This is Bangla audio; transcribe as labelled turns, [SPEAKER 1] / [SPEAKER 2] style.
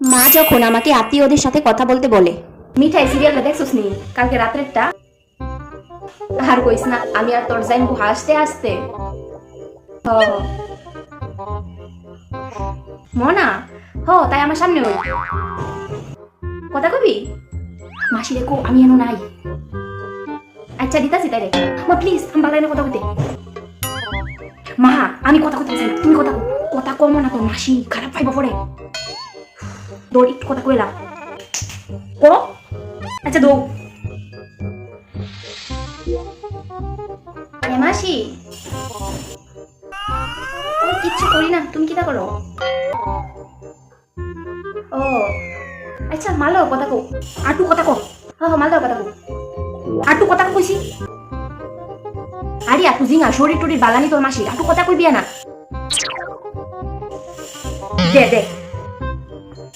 [SPEAKER 1] মা যখন আমাকে আত্মীয়দের সাথে কথা বলতে বলে,
[SPEAKER 2] মিঠাই সিরিয়ালটা দেখছস নি কালকে রাত্রেরটা? আর কইস না, আমি আর তোর যাইমু হাসতে হাসতে। হ হ। মনা, তাই আমার সামনে ওই কথা কবি। মাসি রেখো, আমি এনো নাই। আচ্ছা দিতাছি তাই রে। মা প্লিজ, আমি বাংলা কথা কইতে। মা, আমি কথা কইতে চাই, তুমি কথা কও। কথা কম না তো, মাসি খারাপ পাইব পরে। দৌড়, একটু কথা কইলাম কো। আচ্ছা দৌড়। মাসি, ও কিচ্ছু করি না, তুমি কিটা করো? ও আচ্ছা, মালো কথা কও। আটু কথা কও। মালদার কথা কও। আটু কথা কইছি। আরে আটু জিঙা, শরীর টরির বালানি তোর মাসি, আটু কথা কইবি না। দে দে